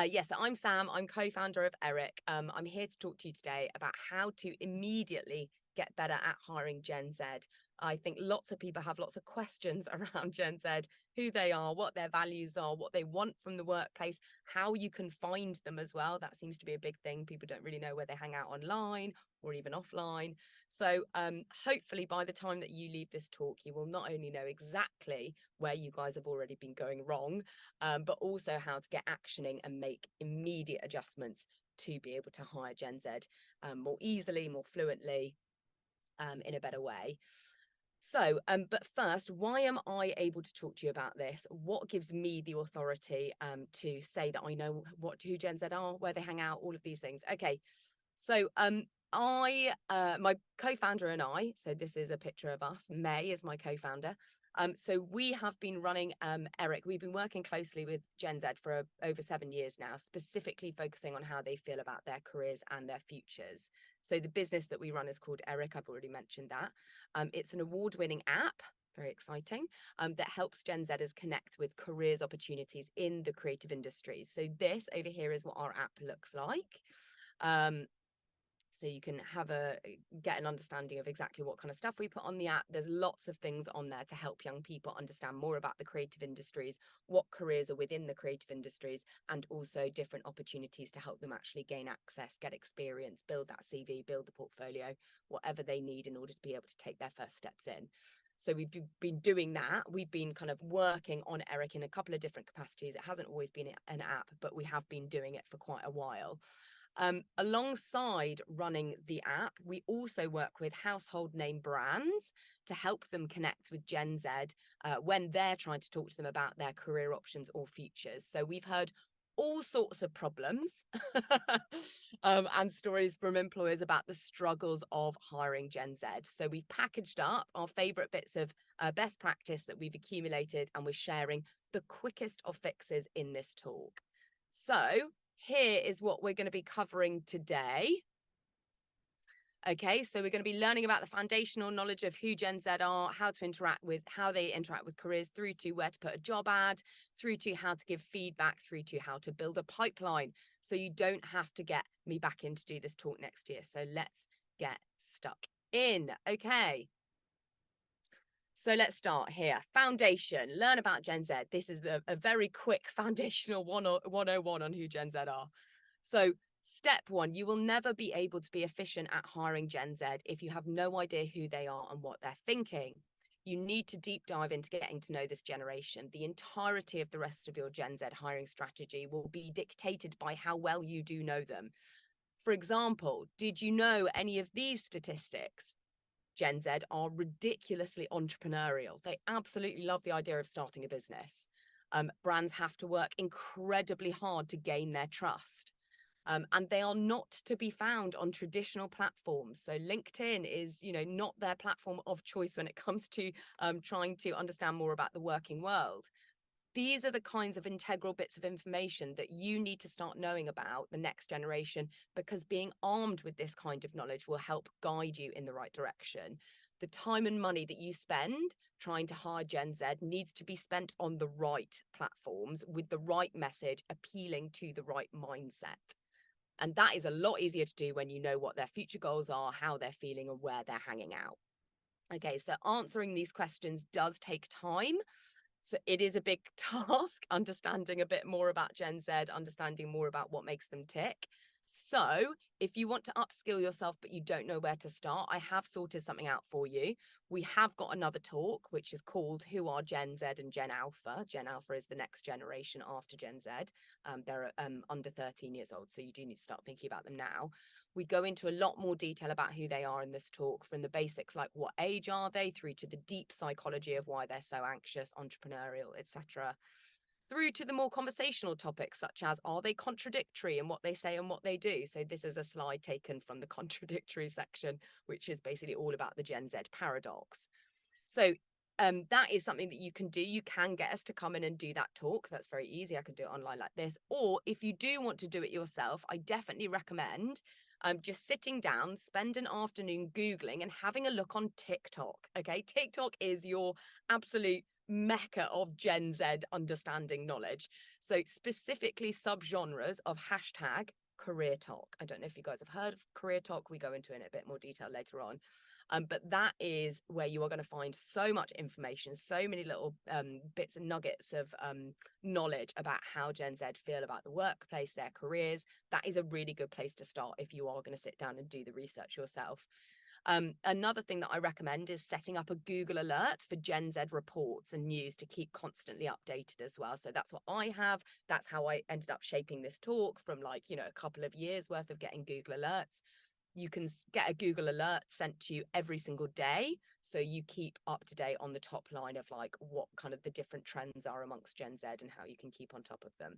Yes, I'm Sam. I'm co-founder of Eric. I'm here to talk to you today about how to immediately get better at hiring Gen Z. I think lots of people have lots of questions around Gen Z, who they are, what their values are, what they want from the workplace, how you can find them as well. That seems to be a big thing. People don't really know where they hang out online or even offline. So hopefully by the time that you leave this talk, you will not only know exactly where you guys have already been going wrong, but also how to get actioning and make immediate adjustments to be able to hire Gen Z more easily, more fluently, in a better way. So, but first, why am I able to talk to you about this? What gives me the authority to say that I know who Gen Z are, where they hang out, all of these things? Okay, so my co-founder and I, so this is a picture of us. May is my co-founder. So we have been running Eric. We've been working closely with Gen Z for over 7 years now, specifically focusing on how they feel about their careers and their futures. So the business that we run is called Eric. I've already mentioned that. It's an award-winning app, very exciting, that helps Gen Zers connect with careers opportunities in the creative industries. So this over here is what our app looks like. So you can get an understanding of exactly what kind of stuff we put on the app. There's lots of things on there to help young people understand more about the creative industries, what careers are within the creative industries, and also different opportunities to help them actually gain access, get experience, build that CV, build the portfolio, whatever they need in order to be able to take their first steps in. So we've been doing that. We've been kind of working on Eric in a couple of different capacities. It hasn't always been an app, but we have been doing it for quite a while. Alongside running the app, we also work with household name brands to help them connect with Gen Z when they're trying to talk to them about their career options or futures. So we've heard all sorts of problems and stories from employers about the struggles of hiring Gen Z. So we've packaged up our favorite bits of best practice that we've accumulated, and we're sharing the quickest of fixes in this talk. So here is what we're going to be covering today. Okay, so we're going to be learning about the foundational knowledge of who Gen Z are, how they interact with careers, through to where to put a job ad, through to how to give feedback, through to how to build a pipeline. So you don't have to get me back in to do this talk next year. So let's get stuck in. Okay. So let's start here. Foundation, learn about Gen Z. This is a very quick foundational 101 on who Gen Z are. So step one, you will never be able to be efficient at hiring Gen Z if you have no idea who they are and what they're thinking. You need to deep dive into getting to know this generation. The entirety of the rest of your Gen Z hiring strategy will be dictated by how well you do know them. For example, did you know any of these statistics? Gen Z are ridiculously entrepreneurial. They absolutely love the idea of starting a business. Brands have to work incredibly hard to gain their trust. And they are not to be found on traditional platforms. So LinkedIn is, not their platform of choice when it comes to trying to understand more about the working world. These are the kinds of integral bits of information that you need to start knowing about the next generation, because being armed with this kind of knowledge will help guide you in the right direction. The time and money that you spend trying to hire Gen Z needs to be spent on the right platforms with the right message, appealing to the right mindset. And that is a lot easier to do when you know what their future goals are, how they're feeling, and where they're hanging out. Okay, so answering these questions does take time. So it is a big task, understanding a bit more about Gen Z, understanding more about what makes them tick. So if you want to upskill yourself, but you don't know where to start, I have sorted something out for you. We have got another talk, which is called Who Are Gen Z and Gen Alpha? Gen Alpha is the next generation after Gen Z. They're under 13 years old, so you do need to start thinking about them now. We go into a lot more detail about who they are in this talk, from the basics like what age are they, through to the deep psychology of why they're so anxious, entrepreneurial, etc., through to the more conversational topics such as, are they contradictory in what they say and what they do? So this is a slide taken from the contradictory section, which is basically all about the Gen Z paradox. So that is something that you can do. You can get us to come in and do that talk. That's very easy. I can do it online like this. Or if you do want to do it yourself, I definitely recommend just sitting down, spend an afternoon Googling and having a look on TikTok. Okay, TikTok is your absolute mecca of Gen Z understanding knowledge. So specifically subgenres of hashtag career talk. I don't know if you guys have heard of career talk. We go into it in a bit more detail later on. But that is where you are going to find so much information, so many little bits and nuggets of knowledge about how Gen Z feel about the workplace, their careers. That is a really good place to start if you are going to sit down and do the research yourself. Another thing that I recommend is setting up a Google alert for Gen Z reports and news to keep constantly updated as well. So that's what I have. That's how I ended up shaping this talk from, like, you know, a couple of years worth of getting Google alerts. You can get a Google alert sent to you every single day, so you keep up to date on the top line of like what kind of the different trends are amongst Gen Z and how you can keep on top of them.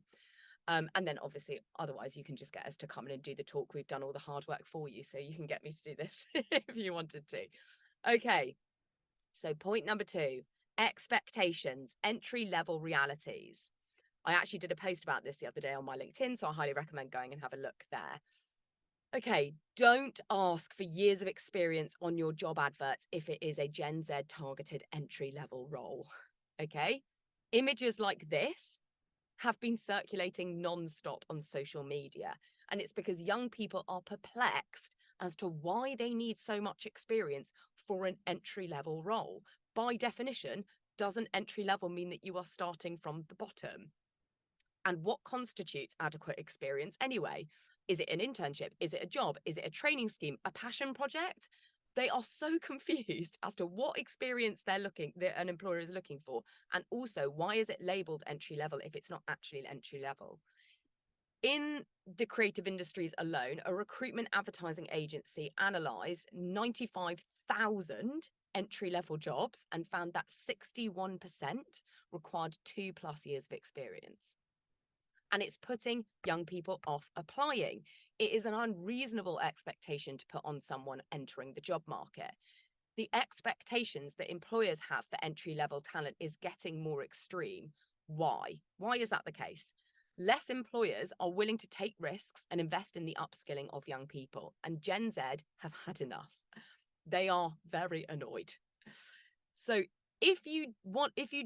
And then obviously, otherwise, you can just get us to come in and do the talk. We've done all the hard work for you, so you can get me to do this if you wanted to. Okay, so point number 2, expectations, entry-level realities. I actually did a post about this the other day on my LinkedIn, so I highly recommend going and have a look there. Okay, don't ask for years of experience on your job adverts if it is a Gen Z targeted entry-level role. Okay, images like this have been circulating non-stop on social media, and it's because young people are perplexed as to why they need so much experience for an entry-level role. By definition, doesn't entry-level mean that you are starting from the bottom? And what constitutes adequate experience anyway? Is it an internship? Is it a job? Is it a training scheme? A passion project? They are so confused as to what experience an employer is looking for. And also, why is it labeled entry level if it's not actually entry level? In the creative industries alone, a recruitment advertising agency analysed 95,000 entry-level jobs and found that 61% required 2+ years of experience. And it's putting young people off applying. It is an unreasonable expectation to put on someone entering the job market. The expectations that employers have for entry-level talent is getting more extreme. Why? Why is that the case? Less employers are willing to take risks and invest in the upskilling of young people, and Gen Z have had enough. They are very annoyed. So if you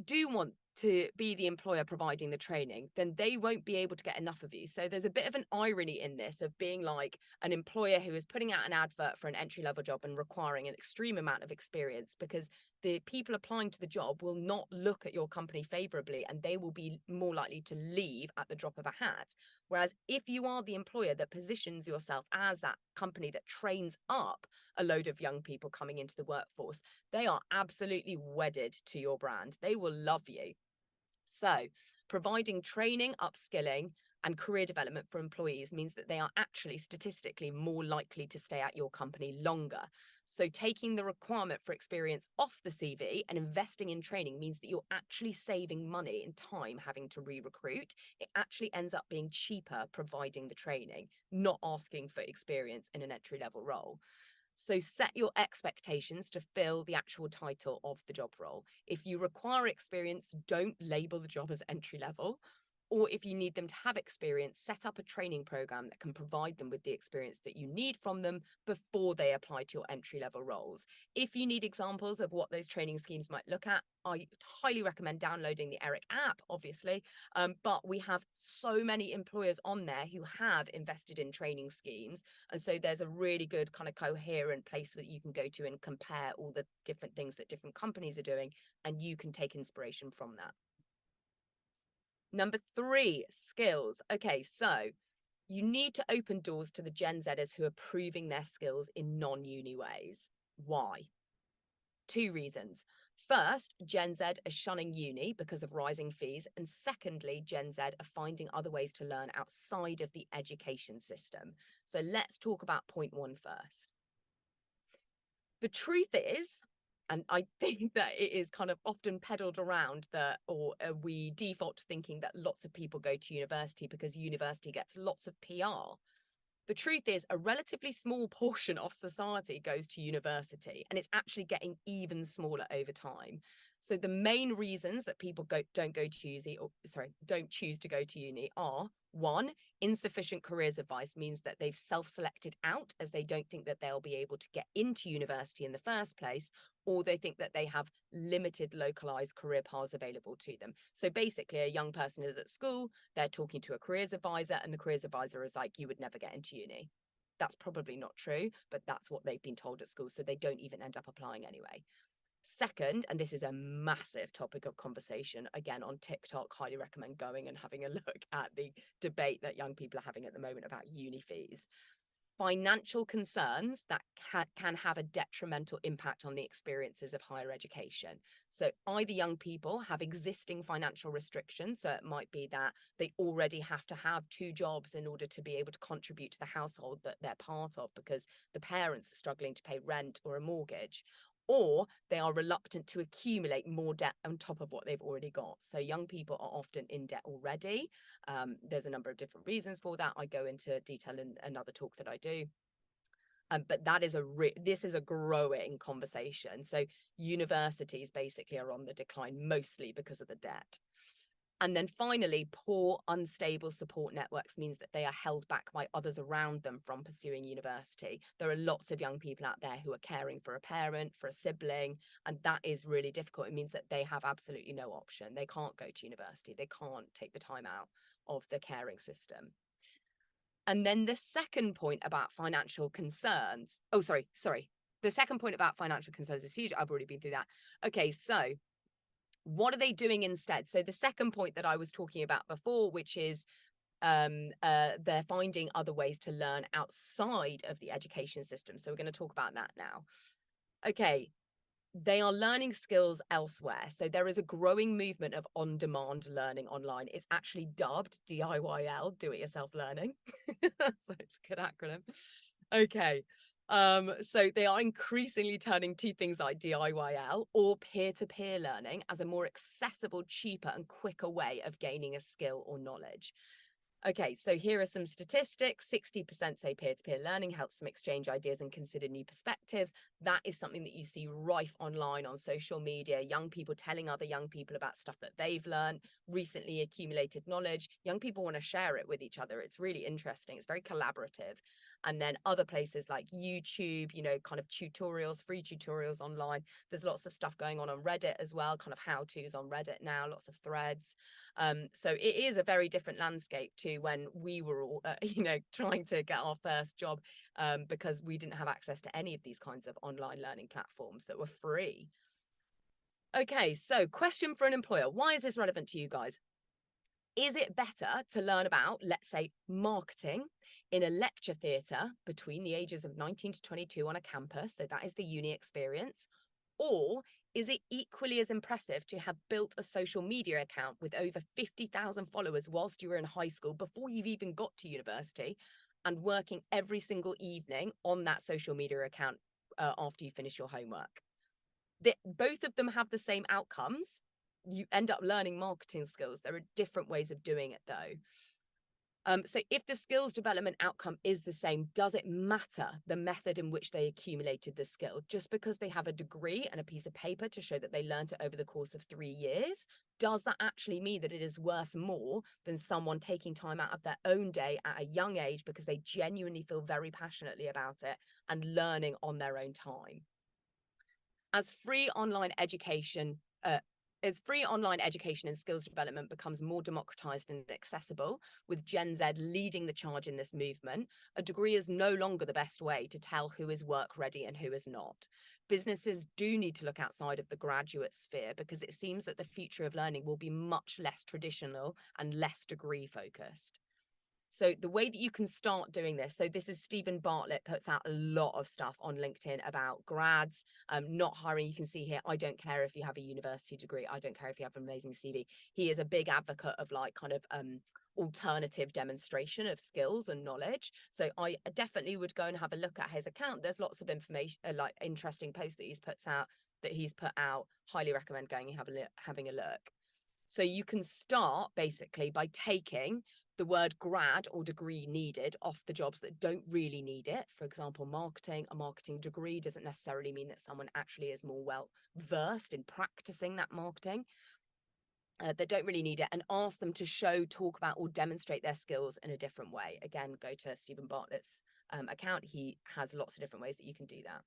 do want to be the employer providing the training, then they won't be able to get enough of you. So there's a bit of an irony in this of being like an employer who is putting out an advert for an entry-level job and requiring an extreme amount of experience, because the people applying to the job will not look at your company favorably and they will be more likely to leave at the drop of a hat. Whereas if you are the employer that positions yourself as that company that trains up a load of young people coming into the workforce, they are absolutely wedded to your brand. They will love you. So providing training, upskilling, and career development for employees means that they are actually statistically more likely to stay at your company longer. So taking the requirement for experience off the CV and investing in training means that you're actually saving money and time having to re-recruit. It actually ends up being cheaper providing the training, not asking for experience in an entry-level role. So set your expectations to fill the actual title of the job role. If you require experience, don't label the job as entry level. Or if you need them to have experience, set up a training program that can provide them with the experience that you need from them before they apply to your entry-level roles. If you need examples of what those training schemes might look at, I highly recommend downloading the Eric app, obviously. But we have so many employers on there who have invested in training schemes. And so there's a really good kind of coherent place where you can go to and compare all the different things that different companies are doing, and you can take inspiration from that. Number 3, skills. Okay, so you need to open doors to the Gen Zers who are proving their skills in non-uni ways. Why? 2 reasons. First, Gen Z are shunning uni because of rising fees. And secondly, Gen Z are finding other ways to learn outside of the education system. So let's talk about point 1 first. The truth is, and I think that it is kind of often peddled around that, or we default to thinking that lots of people go to university because university gets lots of PR. The truth is, a relatively small portion of society goes to university, and it's actually getting even smaller over time. So the main reasons that people don't choose to go to uni are: one, insufficient careers advice means that they've self-selected out as they don't think that they'll be able to get into university in the first place, or they think that they have limited localized career paths available to them. So basically, a young person is at school, they're talking to a careers advisor, and the careers advisor is like, you would never get into uni. That's probably not true, but that's what they've been told at school, so they don't even end up applying anyway. Second, and this is a massive topic of conversation, again, on TikTok, highly recommend going and having a look at the debate that young people are having at the moment about uni fees. Financial concerns that can have a detrimental impact on the experiences of higher education. So either young people have existing financial restrictions, so it might be that they already have to have 2 jobs in order to be able to contribute to the household that they're part of because the parents are struggling to pay rent or a mortgage, or they are reluctant to accumulate more debt on top of what they've already got. So young people are often in debt already. There's a number of different reasons for that. I go into detail in another talk that I do. But that is this is a growing conversation. So universities basically are on the decline, mostly because of the debt. And then finally, poor, unstable support networks means that they are held back by others around them from pursuing university. There are lots of young people out there who are caring for a parent, for a sibling, and that is really difficult. It means that they have absolutely no option. They can't go to university. They can't take the time out of the caring system. And then the second point about financial concerns. Oh, sorry. The second point about financial concerns is huge. I've already been through that. Okay, so what are they doing instead? So the second point that I was talking about before, which is they're finding other ways to learn outside of the education system. So we're going to talk about that now. Okay, they are learning skills elsewhere. So there is a growing movement of on-demand learning online. It's actually dubbed DIYL, do-it-yourself learning. So it's a good acronym. Okay. So they are increasingly turning to things like DIYL or peer-to-peer learning as a more accessible, cheaper, and quicker way of gaining a skill or knowledge. Okay, so here are some statistics. 60% say peer-to-peer learning helps them exchange ideas and consider new perspectives. That is something that you see rife online on social media. Young people telling other young people about stuff that they've learned, recently accumulated knowledge. Young people want to share it with each other. It's really interesting. It's very collaborative. And then other places like YouTube, kind of tutorials, free tutorials online. There's lots of stuff going on Reddit as well, kind of how-tos on Reddit now, lots of threads. So it is a very different landscape to when we were all, trying to get our first job because we didn't have access to any of these kinds of online learning platforms that were free. Okay, so question for an employer. Why is this relevant to you guys? Is it better to learn about, let's say, marketing in a lecture theatre between the ages of 19 to 22 on a campus? So that is the uni experience. Or is it equally as impressive to have built a social media account with over 50,000 followers whilst you were in high school before you've even got to university and working every single evening on that social media account after you finish your homework? Both of them have the same outcomes. You end up learning marketing skills. There are different ways of doing it though. So if the skills development outcome is the same, does it matter the method in which they accumulated the skill? Just because they have a degree and a piece of paper to show that they learned it over the course of 3 years, does that actually mean that it is worth more than someone taking time out of their own day at a young age because they genuinely feel very passionately about it and learning on their own time? As free online education and skills development becomes more democratized and accessible, with Gen Z leading the charge in this movement, a degree is no longer the best way to tell who is work ready and who is not. Businesses do need to look outside of the graduate sphere because it seems that the future of learning will be much less traditional and less degree focused. So the way that you can start doing this, so this is Stephen Bartlett puts out a lot of stuff on LinkedIn about grads not hiring. You can see here, I don't care if you have a university degree. I don't care if you have an amazing CV. He is a big advocate of like kind of alternative demonstration of skills and knowledge. So I definitely would go and have a look at his account. There's lots of information, like interesting posts that he's put out. Highly recommend going and having a look. So you can start basically by taking the word grad or degree needed off the jobs that don't really need it. For example, marketing, a marketing degree doesn't necessarily mean that someone actually is more well versed in practicing that marketing. That don't really need it, and ask them to show, talk about, or demonstrate their skills in a different way. Again, go to Stephen Bartlett's account. He has lots of different ways that you can do that.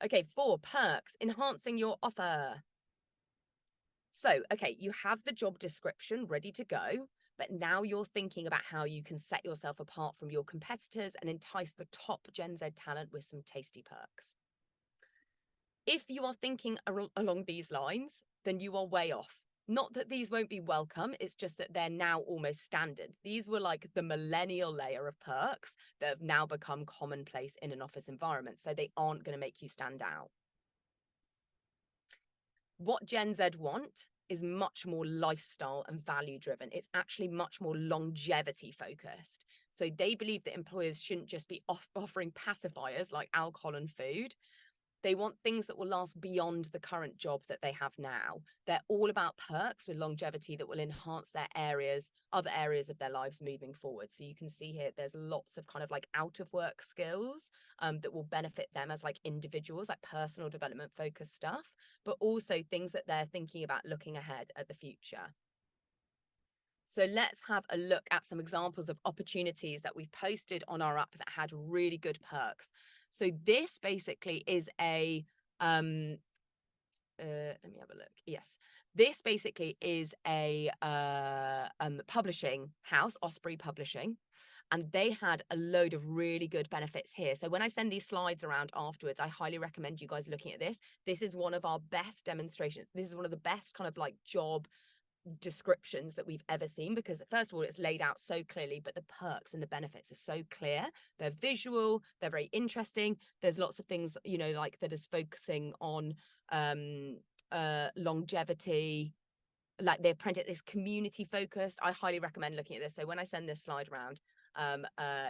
Okay, 4, perks, enhancing your offer. So, okay, you have the job description ready to go, but now you're thinking about how you can set yourself apart from your competitors and entice the top Gen Z talent with some tasty perks. If you are thinking along these lines, then you are way off. Not that these won't be welcome, it's just that they're now almost standard. These were like the millennial layer of perks that have now become commonplace in an office environment, so they aren't going to make you stand out. What Gen Z want is much more lifestyle and value driven. It's actually much more longevity focused. So they believe that employers shouldn't just be offering pacifiers like alcohol and food. They want things that will last beyond the current job that they have now. They're all about perks with longevity that will enhance their other areas of their lives moving forward. So you can see here, there's lots of kind of like out of work skills that will benefit them as like individuals, like personal development focused stuff, but also things that they're thinking about looking ahead at the future. So let's have a look at some examples of opportunities that we've posted on our app that had really good perks. So this basically is a, let me have a look. Yes, this basically is a publishing house, Osprey Publishing, and they had a load of really good benefits here. So when I send these slides around afterwards, I highly recommend you guys looking at this. This is one of our best demonstrations. This is one of the best kind of like job descriptions that we've ever seen, because first of all, it's laid out so clearly, but the perks and the benefits are so clear. They're visual, they're very interesting. There's lots of things, you know, like that is focusing on longevity, like the apprentice, this community focused. I highly recommend looking at this. So when I send this slide around,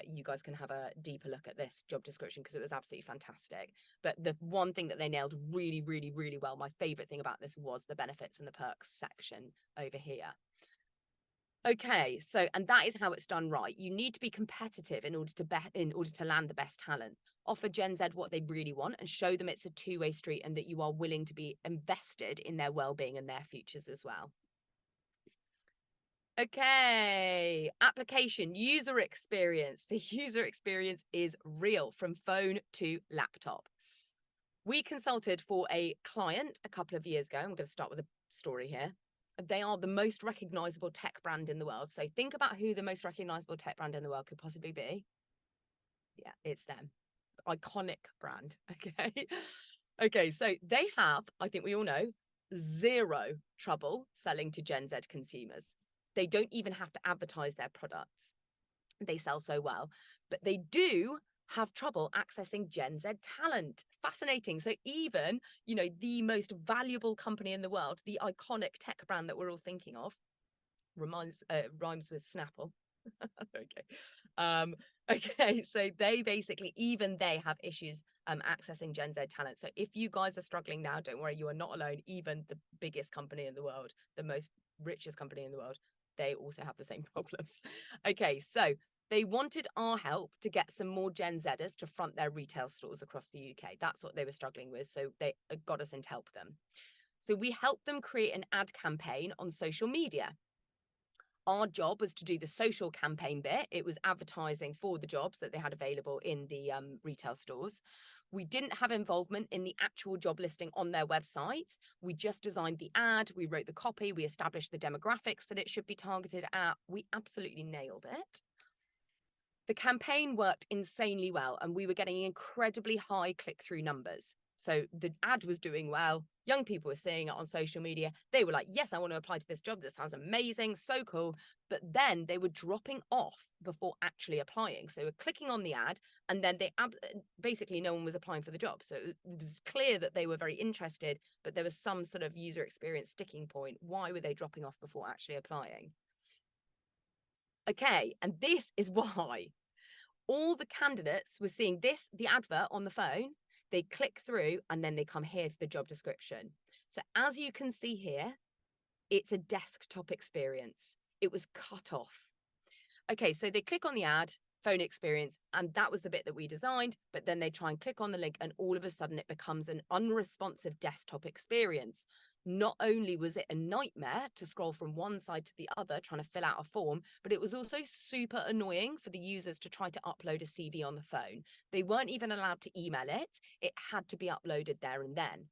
you guys can have a deeper look at this job description because it was absolutely fantastic. But the one thing that they nailed really, really, really well, my favorite thing about this was the benefits and the perks section over here. Okay, so, and that is how it's done right. You need to be competitive in order to land the best talent. Offer Gen Z what they really want and show them it's a two-way street and that you are willing to be invested in their well-being and their futures as well. Okay, application, user experience. The user experience is real from phone to laptop. We consulted for a client a couple of years ago. I'm going to start with a story here. They are the most recognizable tech brand in the world. So think about who the most recognizable tech brand in the world could possibly be. Yeah, it's them. Iconic brand. Okay. Okay, so they have, I think we all know, zero trouble selling to Gen Z consumers. They don't even have to advertise their products. They sell so well, but they do have trouble accessing Gen Z talent. Fascinating. So even, you know, the most valuable company in the world, the iconic tech brand that we're all thinking of, rhymes with Snapple. Okay. Okay, so they basically, even they have issues accessing Gen Z talent. So if you guys are struggling now, don't worry, you are not alone. Even the biggest company in the world, the most richest company in the world, they also have the same problems. Okay, so they wanted our help to get some more Gen Zers to front their retail stores across the UK. That's what they were struggling with. So they got us in to help them. So we helped them create an ad campaign on social media. Our job was to do the social campaign bit. It was advertising for the jobs that they had available in the retail stores. We didn't have involvement in the actual job listing on their website. We just designed the ad, we wrote the copy, we established the demographics that it should be targeted at. We absolutely nailed it. The campaign worked insanely well, and we were getting incredibly high click-through numbers. So the ad was doing well. Young people were seeing it on social media. They were like, yes, I want to apply to this job. This sounds amazing. So cool. But then they were dropping off before actually applying. So they were clicking on the ad, and then basically no one was applying for the job. So it was clear that they were very interested, but there was some sort of user experience sticking point. Why were they dropping off before actually applying? Okay, and this is why. All the candidates were seeing the advert on the phone, they click through, and then they come here to the job description. So as you can see here, it's a desktop experience. It was cut off. Okay, so they click on the ad, phone experience, and that was the bit that we designed, but then they try and click on the link and all of a sudden it becomes an unresponsive desktop experience. Not only was it a nightmare to scroll from one side to the other trying to fill out a form, but it was also super annoying for the users to try to upload a CV on the phone. They weren't even allowed to email it. It had to be uploaded there and then.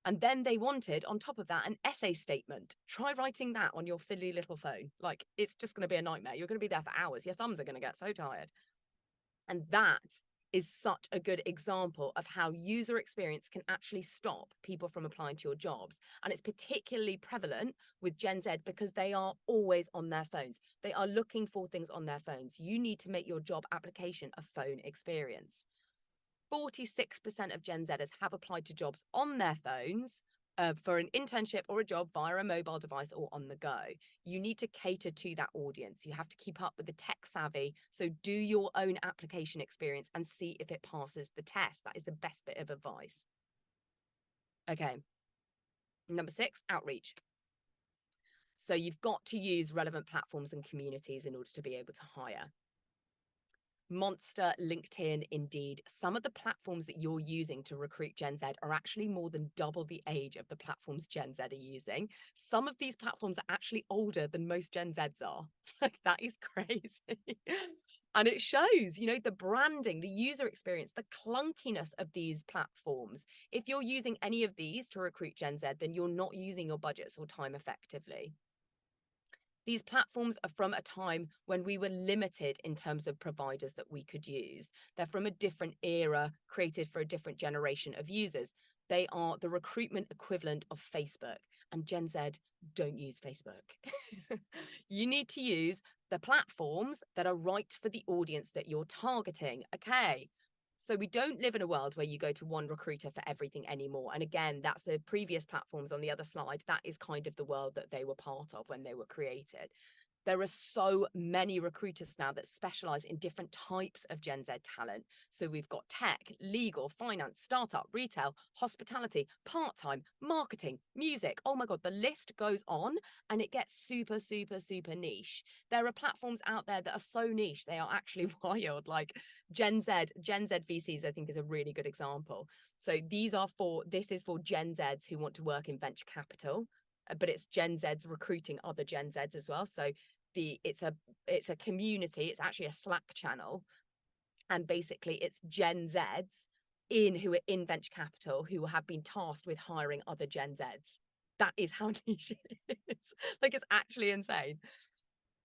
And then they wanted, on top of that, an essay statement. Try writing that on your fiddly little phone. Like, it's just going to be a nightmare. You're going to be there for hours. Your thumbs are going to get so tired. And that is such a good example of how user experience can actually stop people from applying to your jobs. And it's particularly prevalent with Gen Z because they are always on their phones. They are looking for things on their phones. You need to make your job application a phone experience. 46% of Gen Zers have applied to jobs on their phones for an internship or a job via a mobile device or on the go. You need to cater to that audience. You have to keep up with the tech savvy. So do your own application experience and see if it passes the test. That is the best bit of advice. Okay. Number 6, outreach. So you've got to use relevant platforms and communities in order to be able to hire. Monster, LinkedIn, Indeed, some of the platforms that you're using to recruit Gen Z are actually more than double the age of the platforms Gen Z are using. Some of these platforms are actually older than most Gen Zs are. Like, that is crazy. And it shows, you know, the branding, the user experience, the clunkiness of these platforms. If you're using any of these to recruit Gen Z, then you're not using your budgets or time effectively. These platforms are from a time when we were limited in terms of providers that we could use. They're from a different era, created for a different generation of users. They are the recruitment equivalent of Facebook, and Gen Z don't use Facebook. You need to use the platforms that are right for the audience that you're targeting. Okay. So we don't live in a world where you go to one recruiter for everything anymore. And again, that's the previous platforms on the other slide. That is kind of the world that they were part of when they were created. There are so many recruiters now that specialize in different types of Gen Z talent. So we've got tech, legal, finance, startup, retail, hospitality, part-time, marketing, music. Oh my God, the list goes on and it gets super, super, super niche. There are platforms out there that are so niche, they are actually wild. Like Gen Z VCs, I think, is a really good example. So this is for Gen Zs who want to work in venture capital, but it's Gen Zs recruiting other Gen Zs as well. So it's a community. It's actually a Slack channel, and basically it's Gen Zs who are in venture capital who have been tasked with hiring other Gen Zs. That is how niche it is. Like, it's actually insane.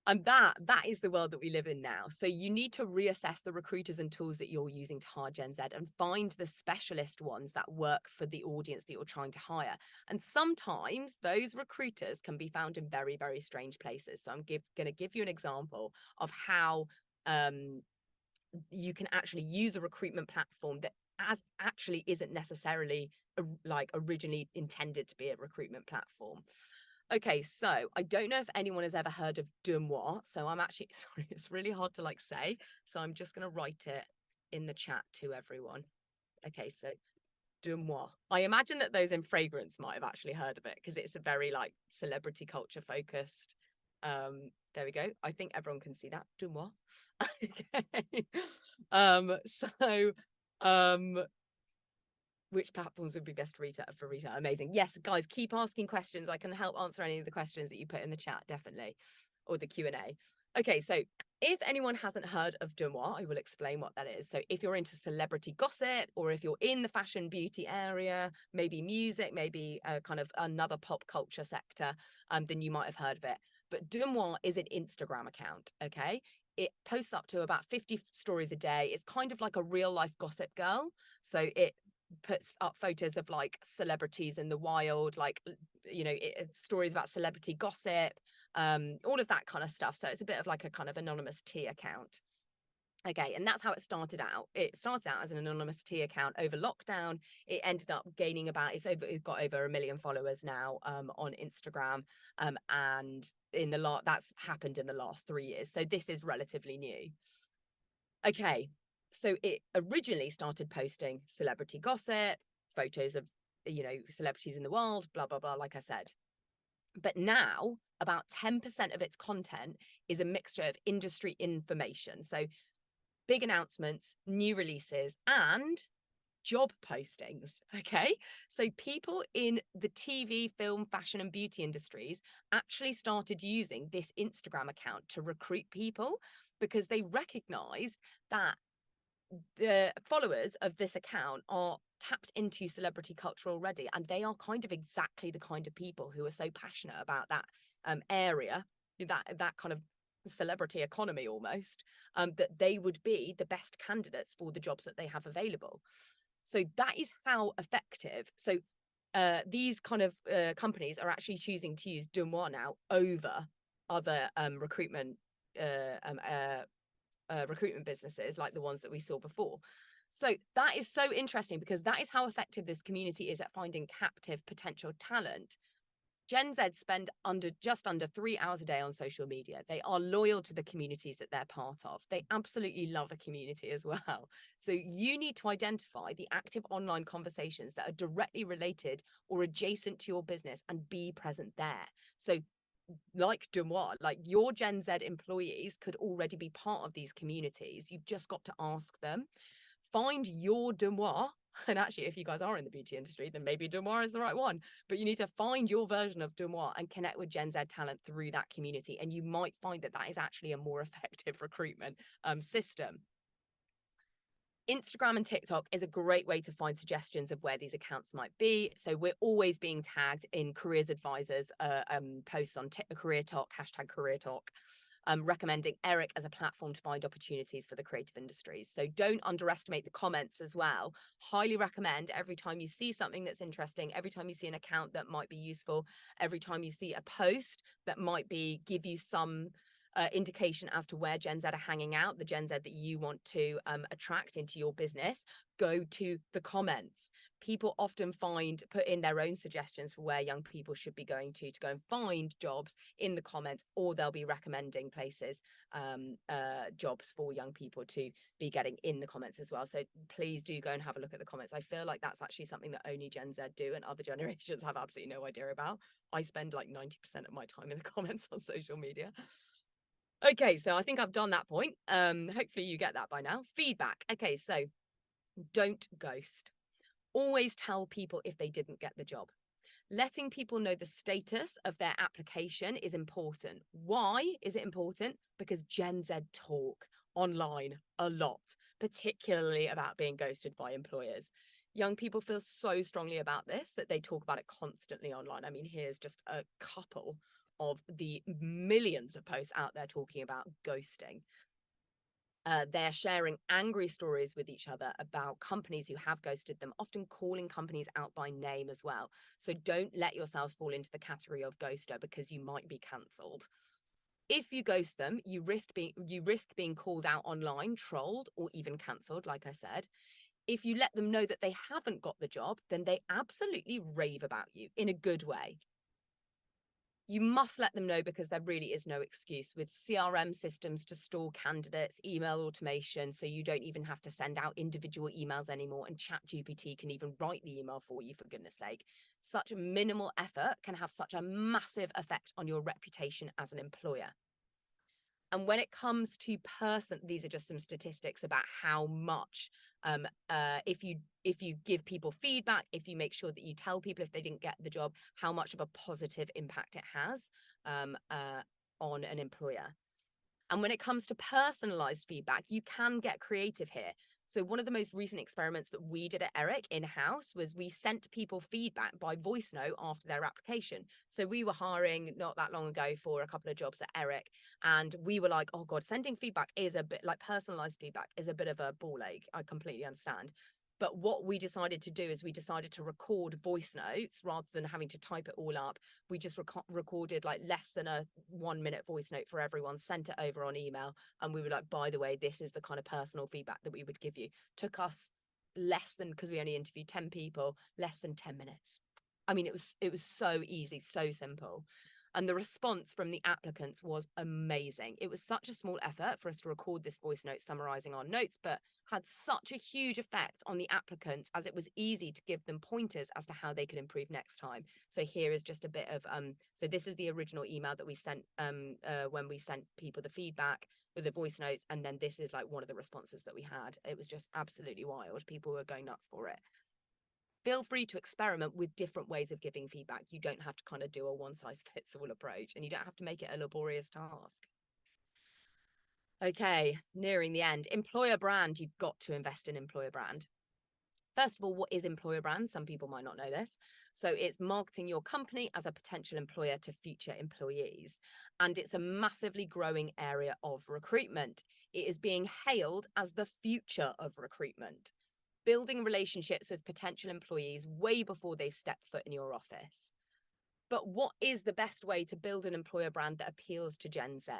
And that is the world that we live in now. So you need to reassess the recruiters and tools that you're using to hire Gen Z and find the specialist ones that work for the audience that you're trying to hire. And sometimes those recruiters can be found in very, very strange places. So I'm going to give you an example of how you can actually use a recruitment platform that actually isn't necessarily like originally intended to be a recruitment platform. Okay, so I don't know if anyone has ever heard of Demois. So I'm actually, sorry, it's really hard to like say. So I'm just going to write it in the chat to everyone. Okay, so Demois. I imagine that those in fragrance might have actually heard of it because it's a very like celebrity culture focused. There we go. I think everyone can see that. Demois. Okay. So which platforms would be best for retail? Amazing. Yes, guys, keep asking questions. I can help answer any of the questions that you put in the chat, definitely, or the Q&A. Okay, so if anyone hasn't heard of Demois, I will explain what that is. So if you're into celebrity gossip, or if you're in the fashion beauty area, maybe music, maybe kind of another pop culture sector, then you might have heard of it. But Demois is an Instagram account, okay? It posts up to about 50 stories a day. It's kind of like a real life gossip girl. So it puts up photos of like celebrities in the wild, like, you know, stories about celebrity gossip, all of that kind of stuff. So it's a bit of like a kind of anonymous tea account. Okay, and that's how it started out. It started out as an anonymous tea account over lockdown. It ended up gaining it's got over 1 million followers now on Instagram, and that's happened in the last 3 years. So this is relatively new. Okay, so it originally started posting celebrity gossip, photos of, you know, celebrities in the world, blah, blah, blah, like I said. But now about 10% of its content is a mixture of industry information. So big announcements, new releases, and job postings. Okay. So people in the TV, film, fashion, and beauty industries actually started using this Instagram account to recruit people because they recognize that the followers of this account are tapped into celebrity culture already, and they are kind of exactly the kind of people who are so passionate about that area, that kind of celebrity economy almost, that they would be the best candidates for the jobs that they have available. So that is how effective. So these kind of companies are actually choosing to use Demois now over other recruitment businesses like the ones that we saw before. So that is so interesting because that is how effective this community is at finding captive potential talent. Gen Z spend just under 3 hours a day on social media. They are loyal to the communities that they're part of. They absolutely love a community as well. So you need to identify the active online conversations that are directly related or adjacent to your business and be present there. So like Demois, like your Gen Z employees could already be part of these communities. You've just got to ask them. Find your Demois. And actually, if you guys are in the beauty industry, then maybe Demois is the right one. But you need to find your version of Demois and connect with Gen Z talent through that community. And you might find that that is actually a more effective recruitment system. Instagram and TikTok is a great way to find suggestions of where these accounts might be. So we're always being tagged in Careers Advisors posts on Career Talk, hashtag Career Talk, recommending Eric as a platform to find opportunities for the creative industries. So don't underestimate the comments as well. Highly recommend every time you see something that's interesting, every time you see an account that might be useful, every time you see a post that might give you some indication as to where Gen Z are hanging out, the Gen Z that you want to attract into your business, go to the comments. People often put in their own suggestions for where young people should be going to go and find jobs in the comments, or they'll be recommending places, jobs for young people to be getting in the comments as well. So please do go and have a look at the comments. I feel like that's actually something that only Gen Z do and other generations have absolutely no idea about. I spend like 90% of my time in the comments on social media. Okay, so I think I've done that point. Hopefully you get that by now. Feedback. Okay, so don't ghost. Always tell people if they didn't get the job. Letting people know the status of their application is important. Why is it important? Because Gen Z talk online a lot, particularly about being ghosted by employers. Young people feel so strongly about this that they talk about it constantly online. I mean, here's just a couple of the millions of posts out there talking about ghosting. They're sharing angry stories with each other about companies who have ghosted them, often calling companies out by name as well. So don't let yourselves fall into the category of ghoster because you might be cancelled. If you ghost them, you risk being called out online, trolled, or even cancelled, like I said. If you let them know that they haven't got the job, then they absolutely rave about you in a good way. You must let them know because there really is no excuse with CRM systems to store candidates, email automation, so you don't even have to send out individual emails anymore, and ChatGPT can even write the email for you, for goodness sake. Such minimal effort can have such a massive effect on your reputation as an employer. And when it comes to these are just some statistics about how much, if you give people feedback, if you make sure that you tell people if they didn't get the job, how much of a positive impact it has on an employer. And when it comes to personalized feedback, you can get creative here. So one of the most recent experiments that we did at Eric in-house was we sent people feedback by voice note after their application. So we were hiring not that long ago for a couple of jobs at Eric, and we were like, oh God, sending feedback is a bit like personalized feedback is a bit of a ball ache. I completely understand. But what we decided to do is we decided to record voice notes rather than having to type it all up. We just recorded like less than a 1 minute voice note for everyone, sent it over on email. And we were like, by the way, this is the kind of personal feedback that we would give you. Took us less than, because we only interviewed 10 people, less than 10 minutes. I mean, it was so easy, so simple. And the response from the applicants was amazing. It was such a small effort for us to record this voice note summarizing our notes, but had such a huge effect on the applicants, as it was easy to give them pointers as to how they could improve next time. So here is just a bit of, so this is the original email that we sent when we sent people the feedback with the voice notes. And then this is like one of the responses that we had. It was just absolutely wild. People were going nuts for it. Feel free to experiment with different ways of giving feedback. You don't have to kind of do a one-size-fits-all approach, and you don't have to make it a laborious task. Okay, nearing the end. Employer brand. You've got to invest in employer brand. First of all, what is employer brand? Some people might not know this. So it's marketing your company as a potential employer to future employees. And it's a massively growing area of recruitment. It is being hailed as the future of recruitment. Building relationships with potential employees way before they step foot in your office. But what is the best way to build an employer brand that appeals to Gen Z?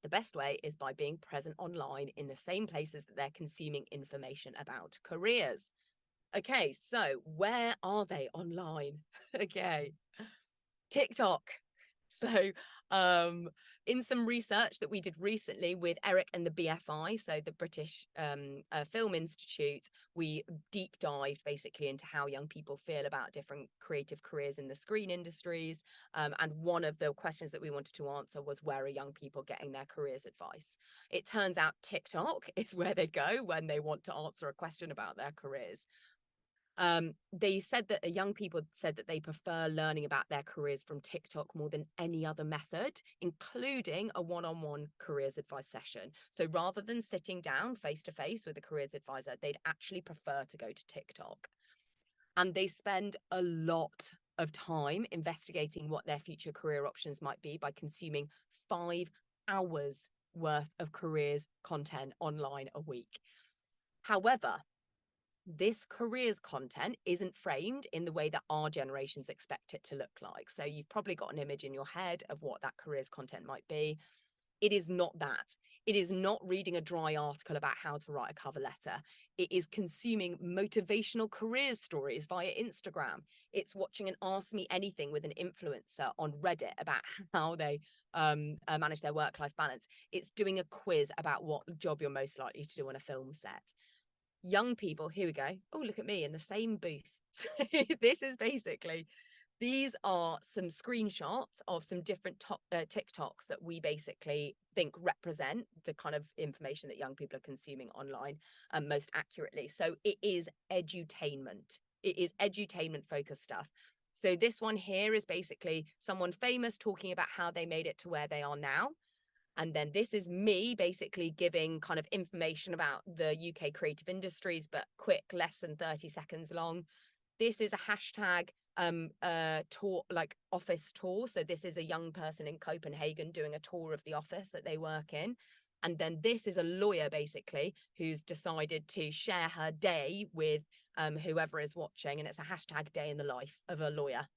The best way is by being present online in the same places that they're consuming information about careers. Okay, so where are they online? Okay, TikTok. So in some research that we did recently with Eric and the BFI, so the British Film Institute, we deep dived basically into how young people feel about different creative careers in the screen industries. And one of the questions that we wanted to answer was, where are young people getting their careers advice? It turns out TikTok is where they go when they want to answer a question about their careers. They said that young people said that they prefer learning about their careers from TikTok more than any other method, including a one-on-one careers advice session. So rather than sitting down face to face with a careers advisor, they'd actually prefer to go to TikTok. And they spend a lot of time investigating what their future career options might be by consuming 5 hours worth of careers content online a week. However, this careers content isn't framed in the way that our generations expect it to look like. So you've probably got an image in your head of what that careers content might be. It is not that. It is not reading a dry article about how to write a cover letter. It is consuming motivational careers stories via Instagram. It's watching an Ask Me Anything with an influencer on Reddit about how they manage their work-life balance. It's doing a quiz about what job you're most likely to do on a film set. Young people, here we go. Oh, look at me in the same booth. This is basically, these are some screenshots of some different TikToks that we basically think represent the kind of information that young people are consuming online most accurately. So it is edutainment. It is edutainment focused stuff. So this one here is basically someone famous talking about how they made it to where they are now. And then this is me basically giving kind of information about the UK creative industries, but quick, less than 30 seconds long. This is a hashtag tour, like office tour. So this is a young person in Copenhagen doing a tour of the office that they work in. And then this is a lawyer basically who's decided to share her day with whoever is watching. And it's a hashtag day in the life of a lawyer.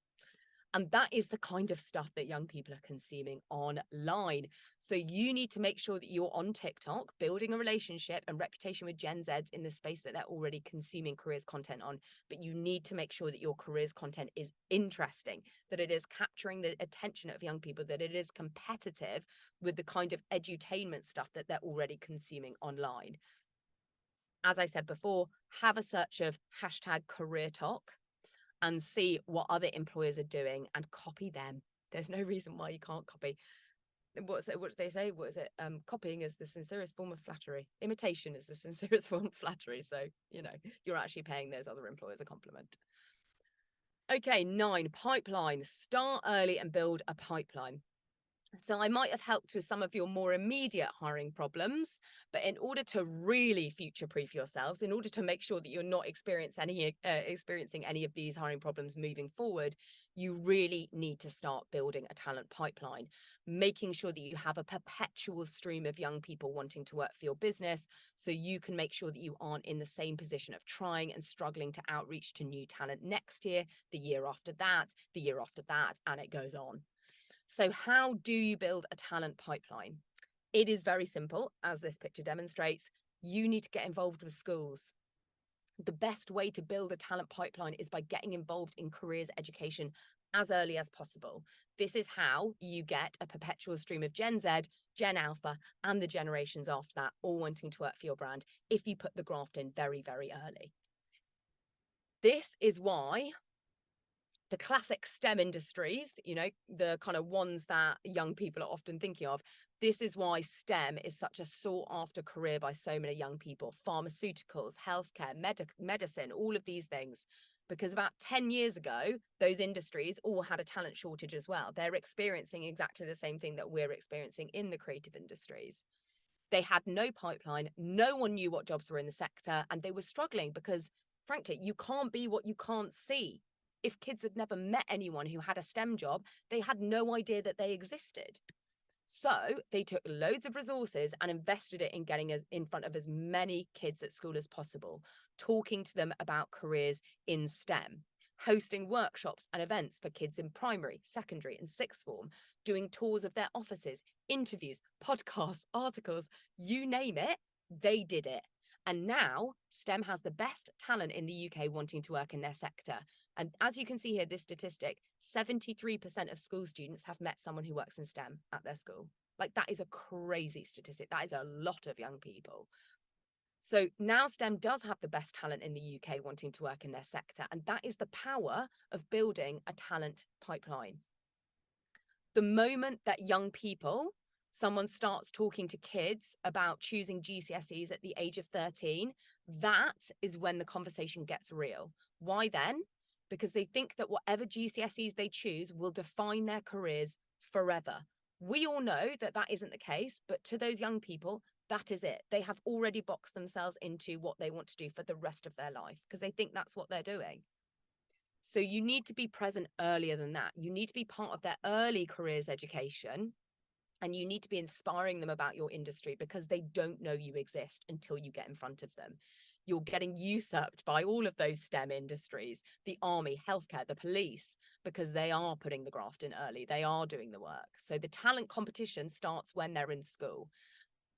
And that is the kind of stuff that young people are consuming online. So you need to make sure that you're on TikTok, building a relationship and reputation with Gen Zs in the space that they're already consuming careers content on. But you need to make sure that your careers content is interesting, that it is capturing the attention of young people, that it is competitive with the kind of edutainment stuff that they're already consuming online. As I said before, have a search of hashtag career talk and see what other employers are doing and copy them. There's no reason why you can't copy. What do they say? What is it? Copying is the sincerest form of flattery. Imitation is the sincerest form of flattery. So, you know, you're actually paying those other employers a compliment. Okay, 9, pipeline. Start early and build a pipeline. So I might have helped with some of your more immediate hiring problems, but in order to really future-proof yourselves, in order to make sure that you're not experiencing any of these hiring problems moving forward, you really need to start building a talent pipeline, making sure that you have a perpetual stream of young people wanting to work for your business, so you can make sure that you aren't in the same position of trying and struggling to outreach to new talent next year, the year after that, the year after that, and it goes on. So how do you build a talent pipeline? It is very simple, as this picture demonstrates. You need to get involved with schools. The best way to build a talent pipeline is by getting involved in careers education as early as possible. This is how you get a perpetual stream of Gen Z, Gen Alpha, and the generations after that all wanting to work for your brand if you put the graft in very, very early. This is why the classic STEM industries, you know, the kind of ones that young people are often thinking of, this is why STEM is such a sought after career by so many young people. Pharmaceuticals, healthcare, medicine, all of these things. Because about 10 years ago, those industries all had a talent shortage as well. They're experiencing exactly the same thing that we're experiencing in the creative industries. They had no pipeline, no one knew what jobs were in the sector, and they were struggling because, frankly, you can't be what you can't see. If kids had never met anyone who had a STEM job, they had no idea that they existed. So they took loads of resources and invested it in getting us in front of as many kids at school as possible, talking to them about careers in STEM, hosting workshops and events for kids in primary, secondary, and sixth form, doing tours of their offices, interviews, podcasts, articles, you name it, they did it. And now STEM has the best talent in the UK wanting to work in their sector. And as you can see here, this statistic, 73% of school students have met someone who works in STEM at their school. Like, that is a crazy statistic. That is a lot of young people. So now STEM does have the best talent in the UK wanting to work in their sector. And that is the power of building a talent pipeline. The moment that young people, someone starts talking to kids about choosing GCSEs at the age of 13, that is when the conversation gets real. Why then? Because they think that whatever GCSEs they choose will define their careers forever. We all know that that isn't the case, but to those young people, that is it. They have already boxed themselves into what they want to do for the rest of their life because they think that's what they're doing. So you need to be present earlier than that. You need to be part of their early careers education, and you need to be inspiring them about your industry because they don't know you exist until you get in front of them. You're getting usurped by all of those STEM industries, the army, healthcare, the police, because they are putting the graft in early. They are doing the work. So the talent competition starts when they're in school.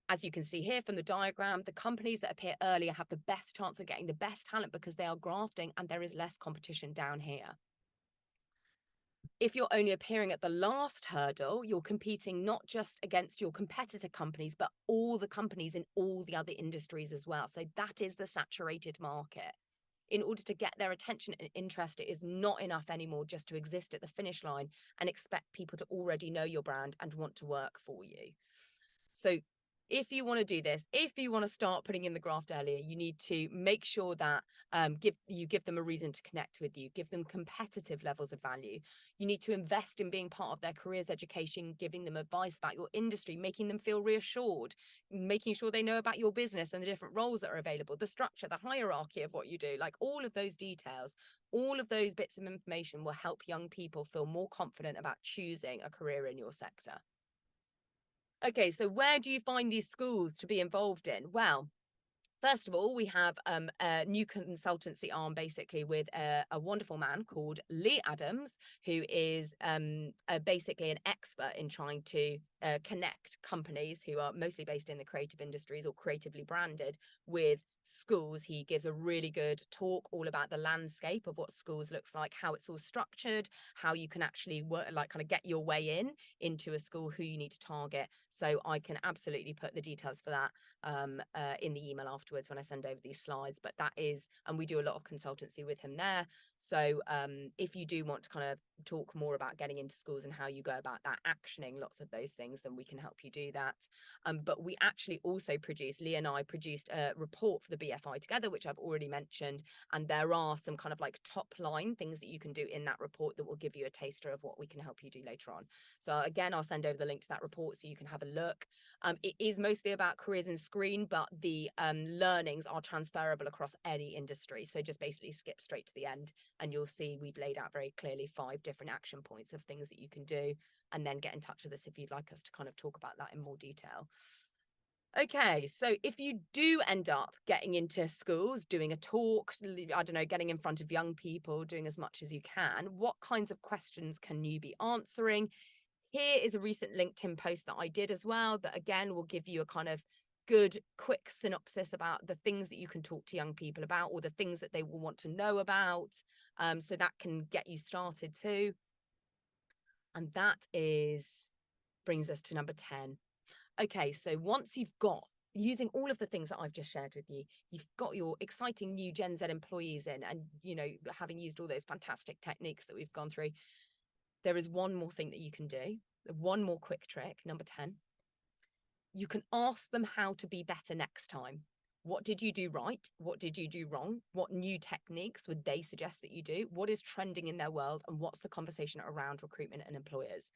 As you can see here from the diagram, the companies that appear earlier have the best chance of getting the best talent because they are grafting and there is less competition down here. If you're only appearing at the last hurdle, you're competing not just against your competitor companies, but all the companies in all the other industries as well. So that is the saturated market. In order to get their attention and interest, it is not enough anymore just to exist at the finish line and expect people to already know your brand and want to work for you. So if you want to do this, if you want to start putting in the graft earlier, you need to make sure that give them a reason to connect with you, give them competitive levels of value. You need to invest in being part of their careers education, giving them advice about your industry, making them feel reassured, making sure they know about your business and the different roles that are available, the structure, the hierarchy of what you do, like all of those details, all of those bits of information will help young people feel more confident about choosing a career in your sector. Okay, so where do you find these schools to be involved in? Well, first of all, we have a new consultancy arm, basically, with a wonderful man called Lee Adams, who is basically an expert in trying to connect companies who are mostly based in the creative industries or creatively branded with schools. He gives a really good talk all about the landscape of what schools looks like, how it's all structured, how you can actually work, like kind of get your way into a school, who you need to target. So I can absolutely put the details for that in the email afterwards when I send over these slides. But that is, and we do a lot of consultancy with him there. So if you do want to kind of talk more about getting into schools and how you go about that, actioning lots of those things, then we can help you do that. But we actually also Lee and I produced a report for the BFI together, which I've already mentioned. And there are some kind of like top line things that you can do in that report that will give you a taster of what we can help you do later on. So again, I'll send over the link to that report so you can have a look. It is mostly about careers in screen, but the learnings are transferable across any industry. So just basically skip straight to the end and you'll see we've laid out very clearly 5 different action points of things that you can do, and then get in touch with us if you'd like us to kind of talk about that in more detail. Okay, so if you do end up getting into schools, doing a talk, I don't know, getting in front of young people, doing as much as you can, what kinds of questions can you be answering? Here is a recent LinkedIn post that I did as well, that again will give you a kind of good, quick synopsis about the things that you can talk to young people about, or the things that they will want to know about. So that can get you started too. And that brings us to number 10. Okay, so once you've got, using all of the things that I've just shared with you, you've got your exciting new Gen Z employees in, and, you know, having used all those fantastic techniques that we've gone through, there is one more thing that you can do, one more quick trick, number 10. You can ask them how to be better next time. What did you do right? What did you do wrong? What new techniques would they suggest that you do? What is trending in their world? And what's the conversation around recruitment and employers?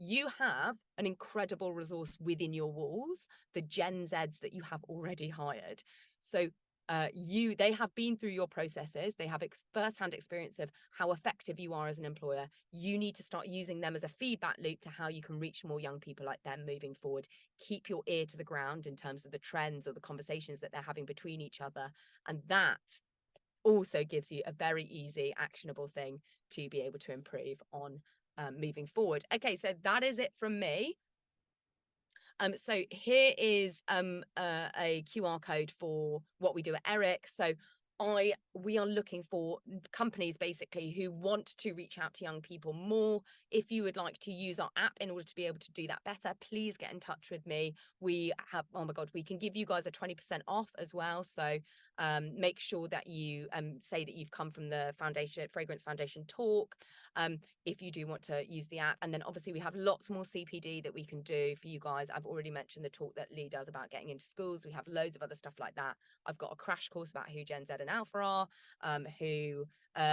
You have an incredible resource within your walls, the Gen Zs that you have already hired. So they have been through your processes. They have firsthand experience of how effective you are as an employer. You need to start using them as a feedback loop to how you can reach more young people like them moving forward. Keep your ear to the ground in terms of the trends or the conversations that they're having between each other. And that also gives you a very easy, actionable thing to be able to improve on moving forward. Okay, so that is it from me. So here is a QR code for what we do at Eric. So we are looking for companies basically who want to reach out to young people more. If you would like to use our app in order to be able to do that better, please get in touch with me. We have, oh my God, we can give you guys a 20% off as well. So make sure that you say that you've come from the Fragrance Foundation talk. If you do want to use the app. And then obviously we have lots more CPD that we can do for you guys. I've already mentioned the talk that Lee does about getting into schools. We have loads of other stuff like that. I've got a crash course about who Gen Z and Alpha are,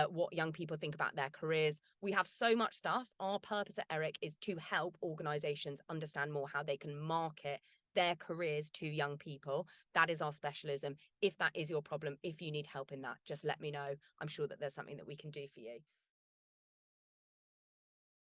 what young people think about their careers. We have so much stuff. Our purpose at Eric is to help organizations understand more how they can market their careers to young people. That is our specialism. If that is your problem, if you need help in that, just let me know. I'm sure that there's something that we can do for you.